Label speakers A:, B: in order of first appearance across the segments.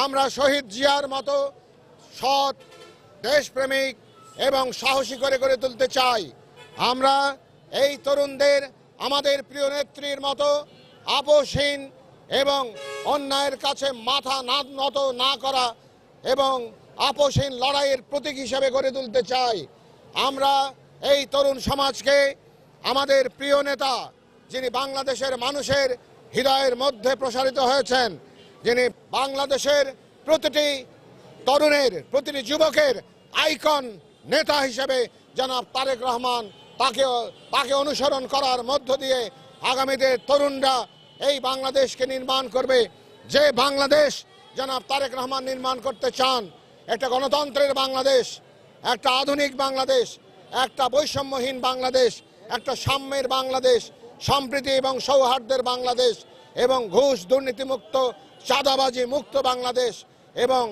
A: আমরা শহীদ জিয়ার মতো সৎ, দেশপ্রেমিক এবং সাহসী করে গড়ে তুলতে চাই। আমরা এই তরুণদের আমাদের প্রিয় নেত্রীর মতো আপোষহীন এবং অন্যায়ের কাছে মাথা নত না করা এবং আপোষহীন লড়াইয়ের প্রতীক হিসেবে গড়ে তুলতে চাই। আমরা এই তরুণ সমাজকে আমাদের প্রিয় নেতা, যিনি বাংলাদেশের মানুষের হৃদয়ের মধ্যে প্রসারিত হয়েছেন, যিনি বাংলাদেশের প্রতিটি তরুণের, প্রতিটি যুবকের আইকন নেতা হিসেবে জনাব তারেক রহমান, তাকে অনুসরণ করার মধ্য দিয়ে আগামীতে তরুণরা এই বাংলাদেশকে নির্মাণ করবে। যে বাংলাদেশ জনাব তারেক রহমান নির্মাণ করতে চান, একটা গণতন্ত্রের বাংলাদেশ, একটা আধুনিক বাংলাদেশ, একটা বৈষম্যহীন বাংলাদেশ, একটা সাম্যের বাংলাদেশ, সম্প্রীতি এবং সৌহার্দ্যের বাংলাদেশ এবং ঘুষ দুর্নীতিমুক্ত, চাঁদাবাজি মুক্ত বাংলাদেশ এবং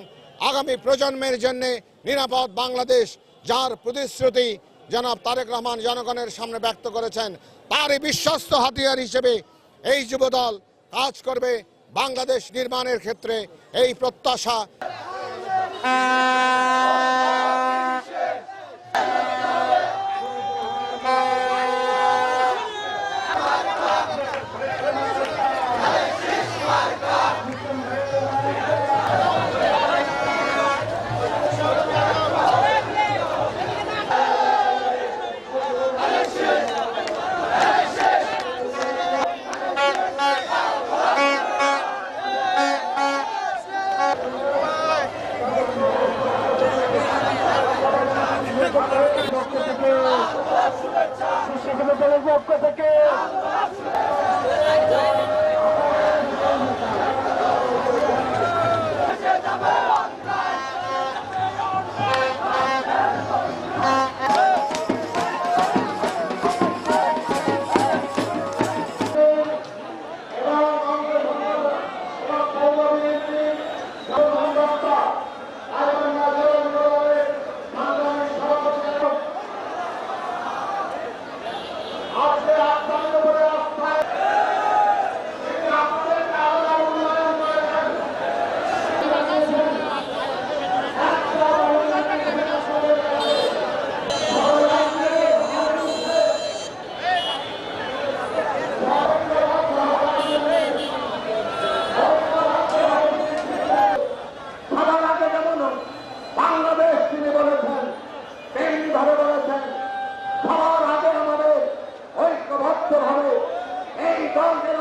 A: আগামী প্রজন্মের জন্য নিরাপদ বাংলাদেশ, যার প্রতিশ্রুতি জনাব তারেক রহমান জনগণের সামনে ব্যক্ত করেছেন, তারই বিশ্বস্ত হাতিয়ার হিসেবে এই যুবদল কাজ করবে বাংলাদেশ নির্মাণের ক্ষেত্রে। এই প্রত্যাশা
B: পক্ষ থেকে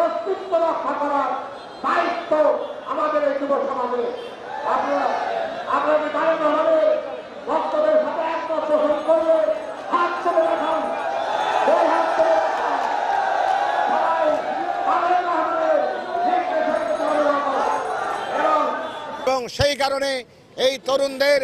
B: অস্তিত্ব রক্ষা করার দায়িত্ব আমাদের এই যুব সমাজে। আপনারা দায়িত্বভাবে ভক্তদের সাথে একমত পোষণ করলে হাত ছেড়ে দেখান, দুই হাত ছেড়ে দেখান, সবাই তারেক রহমানের
A: এবং সেই কারণে এই তরুণদের